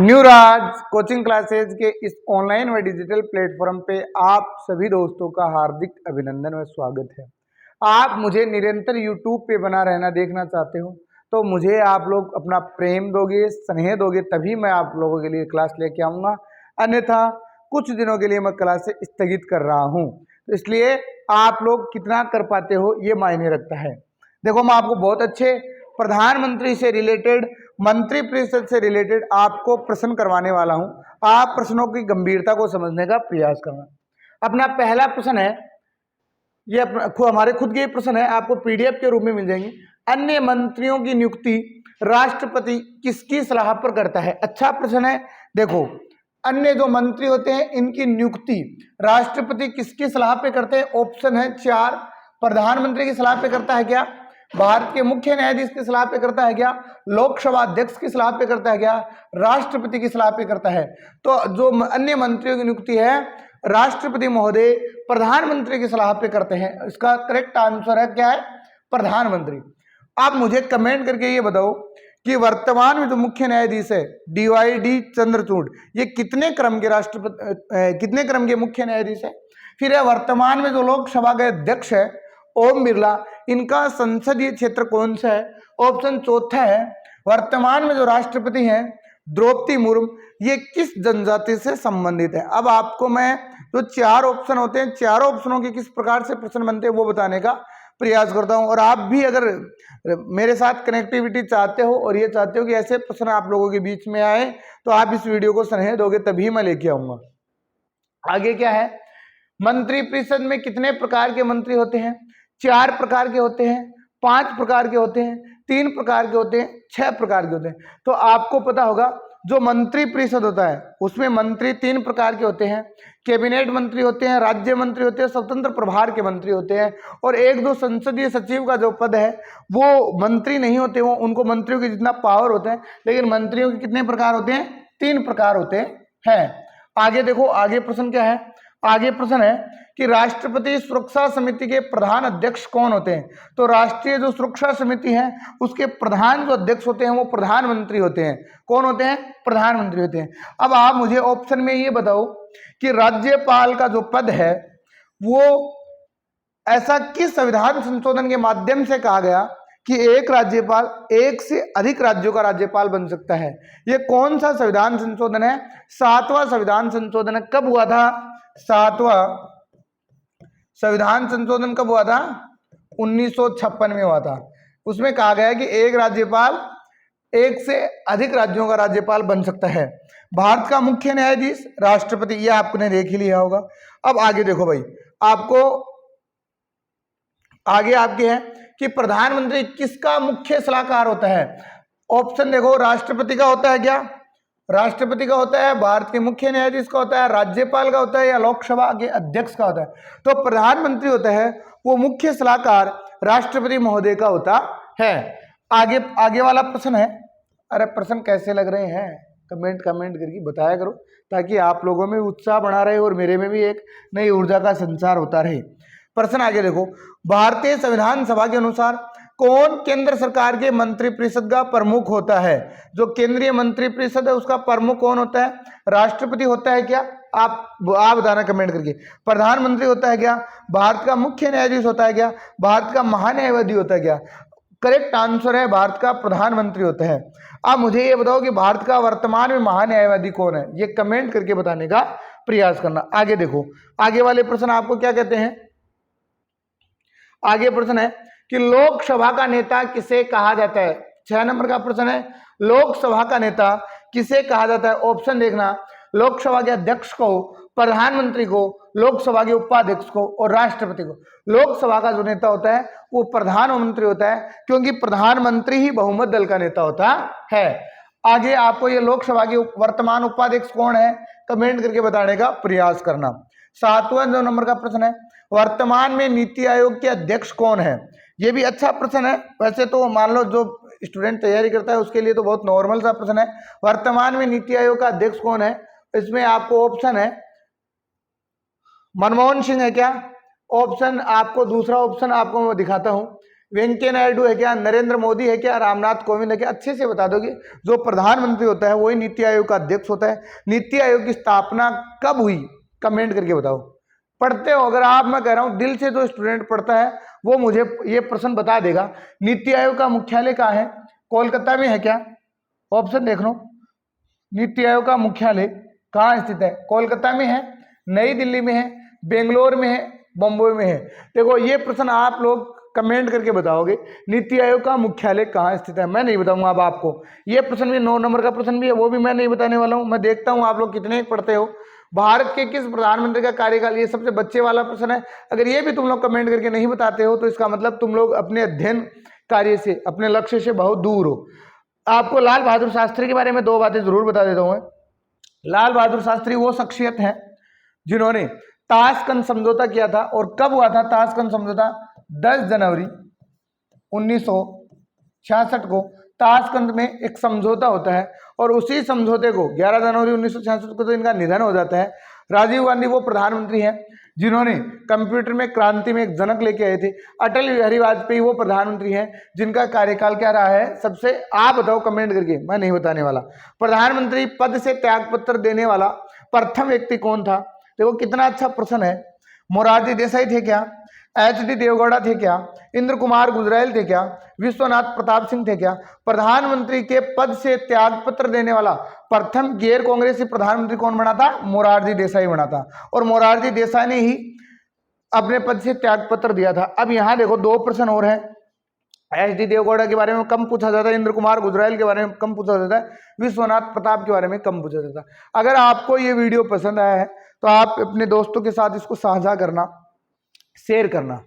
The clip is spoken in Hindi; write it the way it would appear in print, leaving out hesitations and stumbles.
न्यू राज कोचिंग क्लासेज के इस ऑनलाइन व डिजिटल प्लेटफॉर्म पे आप सभी दोस्तों का हार्दिक अभिनंदन व स्वागत है। आप मुझे निरंतर यूट्यूब पे बना रहना देखना चाहते हो तो मुझे आप लोग अपना प्रेम दोगे, स्नेह दोगे, तभी मैं आप लोगों के लिए क्लास लेके आऊँगा। अन्यथा कुछ दिनों के लिए मैं क्लास से स्थगित कर रहा हूँ, तो इसलिए आप लोग कितना कर पाते हो ये मायने रखता है। देखो, मैं आपको बहुत अच्छे प्रधानमंत्री से रिलेटेड, मंत्री परिषद से रिलेटेड आपको प्रश्न करवाने वाला हूं। आप प्रश्नों की गंभीरता को समझने का प्रयास करना। अपना पहला प्रश्न है, ये हमारे खुद के प्रश्न है, आपको पीडीएफ के रूप में मिल जाएंगे। अन्य मंत्रियों की नियुक्ति राष्ट्रपति किसकी सलाह पर करता है? अच्छा प्रश्न है। देखो, अन्य जो मंत्री होते हैं इनकी नियुक्ति राष्ट्रपति किसकी सलाह पे करते हैं? ऑप्शन है 4। प्रधानमंत्री की सलाह पे करता है क्या? भारत के मुख्य न्यायाधीश की सलाह पे करता है क्या? लोकसभा अध्यक्ष की सलाह पे करता है क्या? राष्ट्रपति की सलाह पे करता है? तो जो अन्य मंत्रियों की नियुक्ति है राष्ट्रपति महोदय प्रधानमंत्री की सलाह पे करते हैं। इसका करेक्ट आंसर है क्या है? प्रधानमंत्री। आप मुझे कमेंट करके ये बताओ कि वर्तमान में जो मुख्य न्यायाधीश है DYD चंद्रचूड़, ये कितने क्रम के कितने क्रम के मुख्य न्यायाधीश है? फिर है वर्तमान में जो लोकसभा के अध्यक्ष है ओम बिरला, इनका संसदीय क्षेत्र कौन सा है? ऑप्शन चौथा है वर्तमान में जो राष्ट्रपति हैं द्रौपदी मुर्मू, ये किस जनजाति से संबंधित है? अब आपको मैं जो 4 ऑप्शन होते हैं, चारों ऑप्शनों के किस प्रकार से प्रश्न बनते हैं वो बताने का प्रयास करता हूं। और आप भी अगर मेरे साथ कनेक्टिविटी चाहते हो और ये चाहते हो कि ऐसे प्रश्न आप लोगों के बीच में आए, तो आप इस वीडियो को स्नेह दोगे तभी मैं लेके आऊंगा। आगे क्या है? मंत्री परिषद में कितने प्रकार के मंत्री होते हैं? 4 प्रकार के होते हैं, 5 प्रकार के होते हैं, 3 प्रकार के होते हैं, 6 प्रकार के होते हैं। तो आपको पता होगा जो मंत्री परिषद होता है उसमें मंत्री 3 प्रकार के होते हैं। कैबिनेट मंत्री होते हैं, राज्य मंत्री होते हैं, स्वतंत्र प्रभार के मंत्री होते हैं, और एक दो संसदीय सचिव का जो पद है वो मंत्री नहीं होते, वो उनको मंत्रियों के जितना पावर होता है, लेकिन मंत्रियों के कितने प्रकार होते हैं? 3 प्रकार होते हैं। आगे देखो, आगे प्रश्न क्या है? आगे प्रश्न है कि राष्ट्रपति सुरक्षा समिति के प्रधान अध्यक्ष कौन होते हैं? तो राष्ट्रीय जो सुरक्षा समिति है उसके प्रधान जो अध्यक्ष होते हैं वो प्रधानमंत्री होते हैं। कौन होते हैं? प्रधानमंत्री होते हैं। अब आप मुझे ऑप्शन में ये बताओ कि राज्यपाल का जो पद है वो ऐसा किस संविधान संशोधन के माध्यम से कहा गया कि एक राज्यपाल एक से अधिक राज्यों का राज्यपाल बन सकता है? ये कौन सा संविधान संशोधन है? 7वां संविधान संशोधन कब हुआ था? 7वां संविधान संशोधन कब हुआ था? 1956 में हुआ था। उसमें कहा गया कि एक राज्यपाल एक से अधिक राज्यों का राज्यपाल बन सकता है। भारत का मुख्य न्यायाधीश राष्ट्रपति, ये आपने देख ही लिया होगा। अब आगे देखो भाई, आपको आगे आपके है कि प्रधानमंत्री किसका मुख्य सलाहकार होता है? ऑप्शन देखो, राष्ट्रपति का होता है क्या? राष्ट्रपति का होता है, भारत के मुख्य न्यायाधीश का होता है, राज्यपाल का होता है, या लोकसभा के अध्यक्ष का होता है? तो प्रधानमंत्री होता है वो मुख्य सलाहकार राष्ट्रपति महोदय का होता है। आगे वाला प्रश्न है। अरे प्रश्न कैसे लग रहे हैं कमेंट करके बताया करो, ताकि आप लोगों में उत्साह बना रहे और मेरे में भी एक नई ऊर्जा का संचार होता रहे। प्रश्न आगे देखो, भारतीय संविधान सभा के अनुसार कौन केंद्र सरकार के मंत्री परिषद का प्रमुख होता है? जो केंद्रीय मंत्री परिषद है उसका प्रमुख कौन होता है? राष्ट्रपति होता है क्या? आप बताना कमेंट करके। प्रधानमंत्री होता है क्या? भारत का मुख्य न्यायाधीश होता है क्या? भारत का महान्यायवादी होता है क्या? करेक्ट आंसर है भारत का प्रधानमंत्री होता है। अब मुझे ये बताओ कि भारत का वर्तमान में महान्यायवादी कौन है? ये कमेंट करके बताने का प्रयास करना। आगे देखो, आगे वाले प्रश्न आपको क्या कहते हैं? आगे प्रश्न है कि लोकसभा का नेता किसे कहा जाता है? 6 नंबर का प्रश्न है, लोकसभा का नेता किसे कहा जाता है? ऑप्शन देखना, लोकसभा के अध्यक्ष को, प्रधानमंत्री को, लोकसभा के उपाध्यक्ष को और राष्ट्रपति को। लोकसभा का जो नेता होता है वो प्रधानमंत्री होता है, क्योंकि प्रधानमंत्री ही बहुमत दल का नेता होता है। आगे आपको ये लोकसभा के वर्तमान उपाध्यक्ष कौन है कमेंट करके बताने का प्रयास करना। 7वां नंबर का प्रश्न है, वर्तमान में नीति आयोग के अध्यक्ष कौन है? ये भी अच्छा प्रश्न है। वैसे तो मान लो जो स्टूडेंट तैयारी करता है उसके लिए तो बहुत नॉर्मल सा प्रश्न है। वर्तमान में नीति आयोग का अध्यक्ष कौन है? इसमें आपको ऑप्शन है मनमोहन सिंह है क्या? ऑप्शन आपको, दूसरा ऑप्शन आपको मैं दिखाता हूं वेंकैया नायडू है क्या, नरेंद्र मोदी है क्या, रामनाथ कोविंद है क्या, अच्छे से बता दोगे। जो प्रधानमंत्री होता है वही नीति आयोग का अध्यक्ष होता है। नीति आयोग की स्थापना कब हुई, कमेंट करके बताओ। पढ़ते हो अगर आप, मैं कह रहा हूं दिल से जो स्टूडेंट पढ़ता है वो मुझे ये प्रश्न बता देगा। नीति आयोग का मुख्यालय कहाँ है, कोलकाता में है क्या, ऑप्शन देख लो। नीति आयोग का मुख्यालय कहाँ स्थित है, कोलकाता में है, नई दिल्ली में है, बेंगलोर में है, बम्बई में है। देखो ये प्रश्न आप लोग कमेंट करके बताओगे, नीति आयोग का मुख्यालय कहाँ स्थित है। मैं नहीं बताऊंगा अब आपको, ये प्रश्न भी 9 नंबर का प्रश्न भी है, वो भी मैं नहीं बताने वाला हूँ। मैं देखता हूँ आप लोग कितने पढ़ते हो। भारत के किस प्रधानमंत्री का कार्यकाल, ये सबसे बच्चे वाला प्रश्न है। अगर ये भी तुम लोग कमेंट करके नहीं बताते हो तो इसका मतलब तुम लोग अपने अध्ययन कार्य से, अपने लक्ष्य से बहुत दूर हो। आपको लाल बहादुर शास्त्री के बारे में 2 बातें जरूर बता देता हूँ। लाल बहादुर शास्त्री वो शख्सियत है जिन्होंने ताशकंद समझौता किया था। और कब हुआ था ताशकंद समझौता, 10 जनवरी 1966 को ताशकंद में एक समझौता होता है। और उसी समझौते को 11 जनवरी 1966 को तो इनका निधन हो जाता है। राजीव गांधी वो प्रधानमंत्री हैं जिन्होंने कंप्यूटर में क्रांति में एक जनक लेके आए थे। अटल बिहारी वाजपेयी वो प्रधानमंत्री हैं जिनका कार्यकाल क्या रहा है सबसे, आप बताओ कमेंट करके, मैं नहीं बताने वाला। प्रधानमंत्री पद से त्यागपत्र देने वाला प्रथम व्यक्ति कौन था। देखो कितना अच्छा प्रश्न है। मोरारजी देसाई थे क्या, एच.डी. देवगौड़ा थे क्या, इंद्र कुमार गुजराल थे क्या, विश्वनाथ प्रताप सिंह थे क्या। प्रधानमंत्री के पद से त्यागपत्र देने वाला प्रथम गैर कांग्रेसी प्रधानमंत्री कौन बना था, मोरारजी देसाई बना था। और मोरारजी देसाई ने ही अपने पद से त्यागपत्र दिया था। अब यहाँ देखो 2 प्रश्न और हैं। एच.डी. देवगौड़ा के बारे में कम पूछा जाता है, इंद्र कुमार गुजराल के बारे में कम पूछा जाता है, विश्वनाथ प्रताप के बारे में कम पूछा जाता है। अगर आपको ये वीडियो पसंद आया है तो आप अपने दोस्तों के साथ इसको साझा करना, शेयर करना।